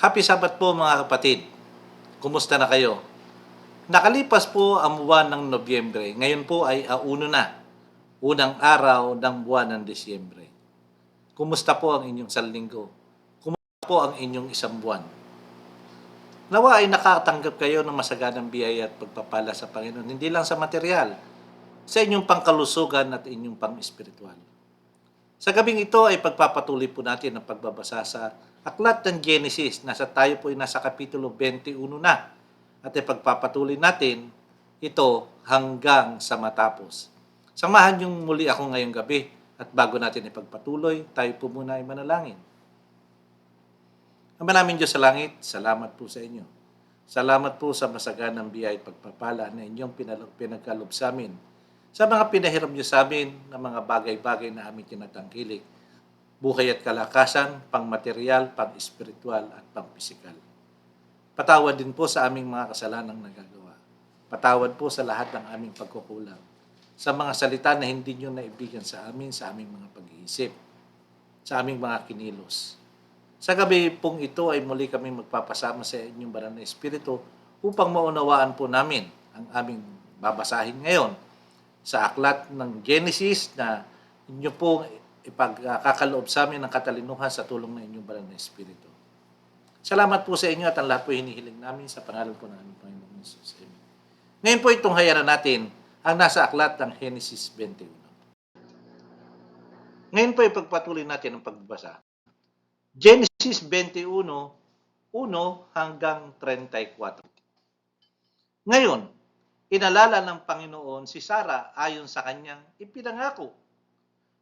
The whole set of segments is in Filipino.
Happy Sabbath po mga kapatid. Kumusta na kayo? Nakalipas po ang buwan ng Nobyembre. Ngayon po ay auno na. Unang araw ng buwan ng Disyembre. Kumusta po ang inyong sanlinggo? Kumusta po ang inyong isang buwan? Nawa ay nakatanggap kayo ng masaganang biyaya at pagpapala sa Panginoon. Hindi lang sa material, sa inyong pangkalusugan at inyong pang-espiritual. Sa gabing ito ay pagpapatuloy po natin ang pagbabasa sa Aklat ng Genesis. Tayo po ay nasa Kapitulo 21 na. At ipagpapatuloy natin ito hanggang sa matapos. Samahan niyo muli ako ngayong gabi at bago natin ipagpatuloy, tayo po muna ay manalangin. Ama namin Diyos sa langit, salamat po sa inyo. Salamat po sa masaganang biyaya at pagpapala na inyong pinagkalob sa amin sa mga pinahiram niyo sa amin na mga bagay-bagay na aming tinatangkilik, buhay at kalakasan, pang-material, pang-espiritual at pang-pisikal. Patawad din po sa aming mga kasalanang nagagawa. Patawad po sa lahat ng aming pagkukulang, sa mga salita na hindi niyo naibigan sa amin, sa aming mga pag-iisip, sa aming mga kinilos. Sa gabi pong ito ay muli kami magpapasama sa inyong banal na Espiritu upang maunawaan po namin ang aming babasahin ngayon sa aklat ng Genesis na inyo pong ipagkakaloob sa amin ng katalinuhan sa tulong ng inyong banal na Espiritu. Salamat po sa inyo at ang lahat po hinihiling namin sa pangalan po ng aming Panginoon Jesus. Amen. Ngayon po itong hayaran natin ang nasa aklat ng Genesis 21. Ngayon po ipagpatuloy natin ang pagbabasa. Genesis 21, 1 hanggang 34. Ngayon, inalala ng Panginoon si Sarah ayon sa kanyang ipinangako.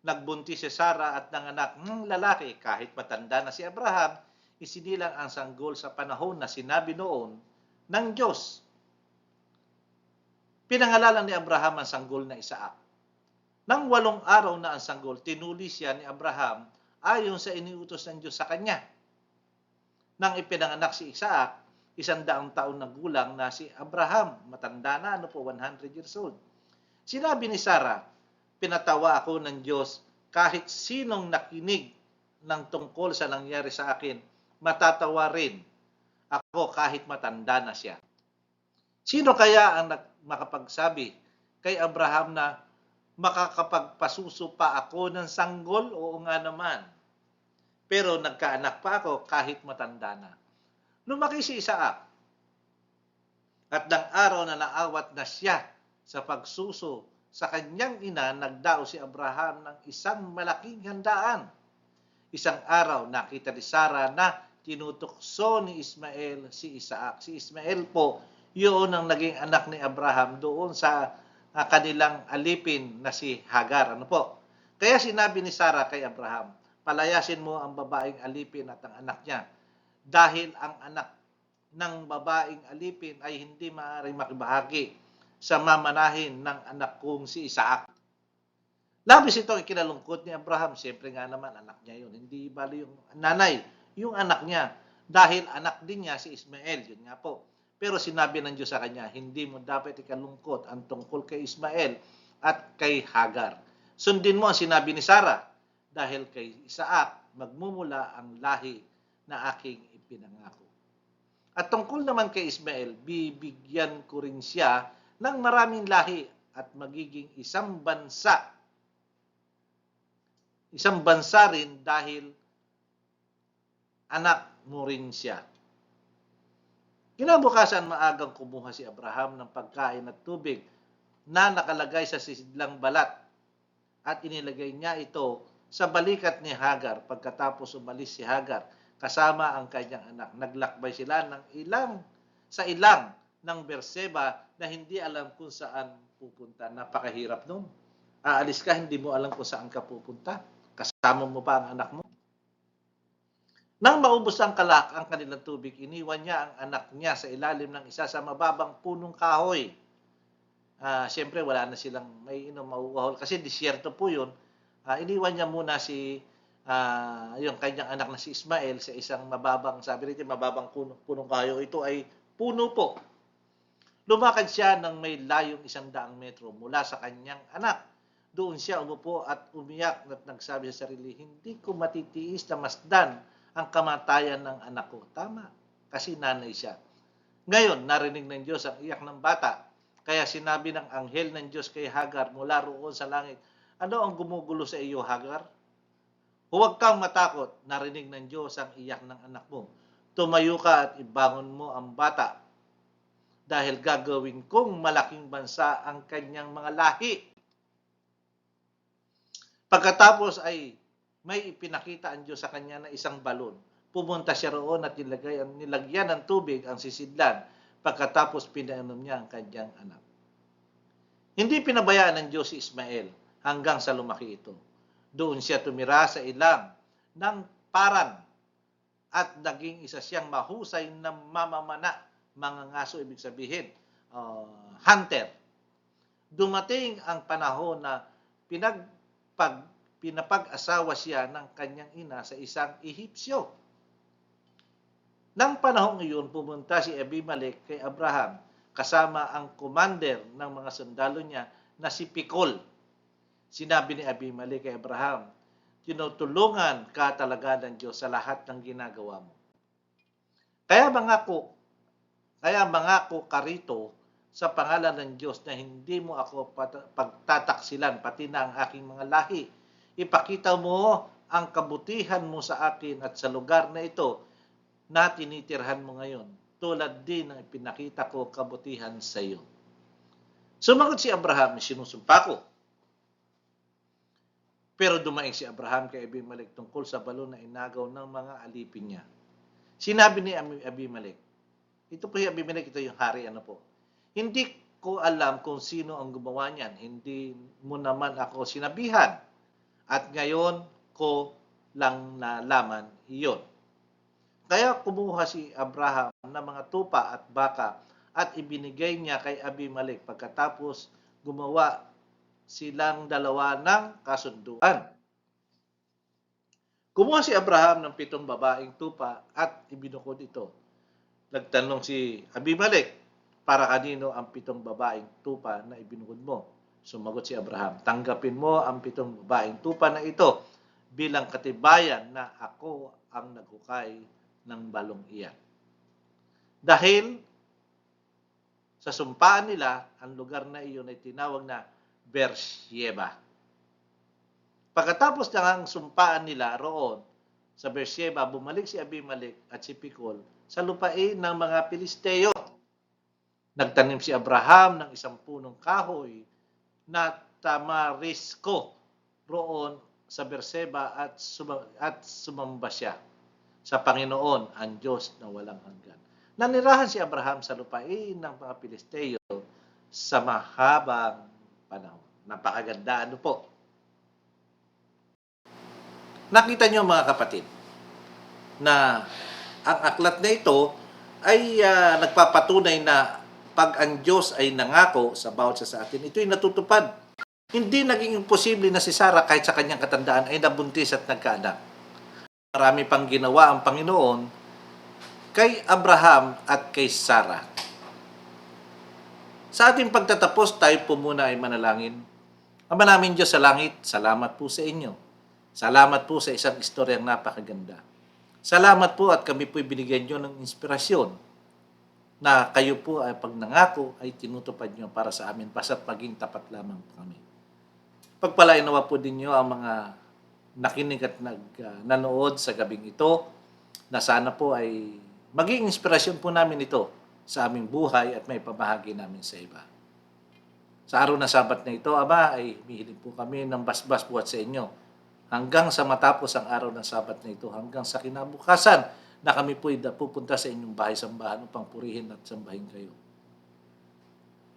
Nagbuntis si Sarah at nanganak ng lalaki kahit matanda na si Abraham, isinilang ang sanggol sa panahon na sinabi noon ng Diyos. Pinangalanan ni Abraham ang sanggol na Isaac. Nang 8 araw na ang sanggol, tinuli siya ni Abraham ayon sa iniutos ng Diyos sa kanya. Nang ipinanganak si Isaac, 100 taon na gulang na si Abraham, matanda na, 100 years old. Sinabi ni Sarah, pinatawa ako ng Diyos kahit sinong nakinig ng tungkol sa nangyari sa akin, matatawa rin ako kahit matanda na siya. Sino kaya ang makapagsabi kay Abraham na makakapagpasuso pa ako ng sanggol? Oo nga naman. Pero nagkaanak pa ako kahit matanda na. Lumaki si Isaac at ng araw na naawat na siya sa pagsuso sa kanyang ina, nagdao si Abraham ng isang malaking handaan. Isang araw nakita ni Sarah na tinutukso ni Ismael si Isaac. Si Ismael po, yun ang naging anak ni Abraham doon sa kanilang alipin na si Hagar. Ano po? Kaya sinabi ni Sarah kay Abraham, palayasin mo ang babaeng alipin at ang anak niya, dahil ang anak ng babaeng alipin ay hindi maaaring makibahagi sa mamanahin ng anak kong si Isaac. Labis ito ang kinalungkot ni Abraham. Siyempre nga naman, anak niya yun. Hindi bali yung nanay, yung anak niya. Dahil anak din niya si Ismael, yun nga po. Pero sinabi ng Diyos sa kanya, hindi mo dapat ikalungkot ang tungkol kay Ismael at kay Hagar. Sundin mo ang sinabi ni Sarah, dahil kay Isaac magmumula ang lahi na aking ipinangako. At tungkol naman kay Ismael, bibigyan ko rin siya ng maraming lahi at magiging isang bansa. Isang bansa rin dahil anak mo rin siya. Kinabukasan maagang kumuha si Abraham ng pagkain at tubig na nakalagay sa sisidlang balat at inilagay niya ito sa balikat ni Hagar. Pagkatapos umalis si Hagar kasama ang kanyang anak, naglakbay sila ng ilang ng Berseba na hindi alam kung saan pupunta. Napakahirap nun. Aalis ka, hindi mo alam kung saan ka pupunta. Kasama mo pa ang anak mo. Nang maubos ang kanilang tubig, iniwan niya ang anak niya sa ilalim ng isa sa mababang punong kahoy. Siyempre, wala na silang may mauuhol kasi disyerto po yun. Iniwan niya muna yung kanyang anak na si Ismael sa isang mababang, sabi rito, mababang punong kahoy. Ito ay puno po. Lumakad siya ng may layong 100 metro mula sa kanyang anak. Doon siya umupo at umiyak at nagsabi sa sarili, hindi ko matitiis na masdan ang kamatayan ng anak ko. Tama, kasi nanay siya. Ngayon, narinig ng Diyos ang iyak ng bata. Kaya sinabi ng anghel ng Diyos kay Hagar mula roon sa langit, ano ang gumugulo sa iyo, Hagar? Huwag kang matakot, narinig ng Diyos ang iyak ng anak mo. Tumayo ka at ibangon mo ang bata dahil gagawin kong malaking bansa ang kanyang mga lahi. Pagkatapos ay may ipinakita ang Diyos sa kanya na isang balon. Pumunta siya roon at nilagyan ng tubig ang sisidlan. Pagkatapos pinainom niya ang kanyang anak. Hindi pinabayaan ng Diyos si Ismael hanggang sa lumaki ito. Doon siya tumira sa ilang ng Paran at naging isa siyang mahusay na mamamana, mga ngaso ibig sabihin, hunter. Dumating ang panahon na pinapag-asawa siya ng kanyang ina sa isang Ehipsyo. Nang panahong iyon, pumunta si Abimelech kay Abraham kasama ang commander ng mga sundalo niya na si Pikol. Sinabi ni Abimelech kay Abraham, tinutulungan ka talaga ng Diyos sa lahat ng ginagawa mo. Kaya mangako ka rito sa pangalan ng Diyos na hindi mo ako pagtataksilan, pati na ang aking mga lahi. Ipakita mo ang kabutihan mo sa akin at sa lugar na ito na tinitirhan mo ngayon, tulad din ng ipinakita ko kabutihan sa iyo. Sumagot si Abraham, sinusumpa ko. Pero dumaing si Abraham kay Abimelech tungkol sa balon na inagaw ng mga alipin niya. Sinabi ni Abimelech, ito po yung Abimelech, ito yung hari, hindi ko alam kung sino ang gumawa niyan. Hindi mo naman ako sinabihan. At ngayon ko lang nalaman iyon. Kaya kumuha si Abraham ng mga tupa at baka at ibinigay niya kay Abimelech pagkatapos gumawa silang dalawa ng kasunduan. Kumuha si Abraham ng 7 babaeng tupa at ibinukod ito. Nagtanong si Abimelech, para kanino ang 7 babaeng tupa na ibinukod mo? Sumagot si Abraham, tanggapin mo ang 7 babaeng tupa na ito bilang katibayan na ako ang naghukay ng balong iyan. Dahil sa sumpaan nila, ang lugar na iyon ay tinawag na Beersheba. Pagkatapos ng sumpaan nila roon sa Beersheba, bumalik si Abimelech at si Pikol sa lupain ng mga Pilisteo. Nagtanim si Abraham ng isang punong kahoy na tamarisko roon sa Beersheba at sumamba siya sa Panginoon, ang Diyos na walang hanggan. Nanirahan si Abraham sa lupain ng mga Pilisteo sa mahabang panahon. Napakaganda, po. Nakita niyo mga kapatid na ang aklat na ito ay nagpapatunay na pag ang Diyos ay nangako sa bawat sa atin, ito'y natutupad. Hindi naging imposible na si Sarah kahit sa kanyang katandaan ay nabuntis at nagkaanak. Marami pang ginawa ang Panginoon kay Abraham at kay Sarah. Sa ating pagtatapos, tayo po muna ay manalangin. Ama namin Diyos sa langit, salamat po sa inyo. Salamat po sa isang istoryang napakaganda. Salamat po at kami po'y binigyan nyo ng inspirasyon na kayo po ay pag nangako ay tinutupad nyo para sa amin basta't maging tapat lamang po kami. Pagpalain nawa po din nyo ang mga nakinig at nanood sa gabing ito na sana po ay maging inspirasyon po namin ito sa aming buhay at may pamahagi namin sa iba. Sa araw na Sabat na ito, Ama, ay hihiling po kami ng basbas buhat sa inyo hanggang sa matapos ang araw ng Sabat na ito, hanggang sa kinabukasan na kami po pupunta sa inyong bahay-sambahan upang purihin at sambahin kayo.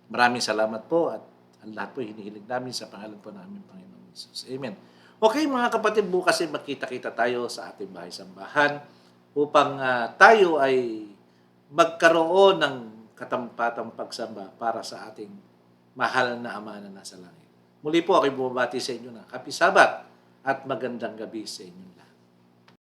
Maraming salamat po at ang lahat po hinihiling namin sa pangalan po namin Panginoon Jesus. Amen. Okay mga kapatid, bukas ay magkita-kita tayo sa ating bahay-sambahan upang tayo ay magkaroon ng katampatang pagsamba para sa ating mahal na Ama na nasa langit. Muli po ako'y bumabati sa inyo na Happy Sabat at magandang gabi sa inyo lahat.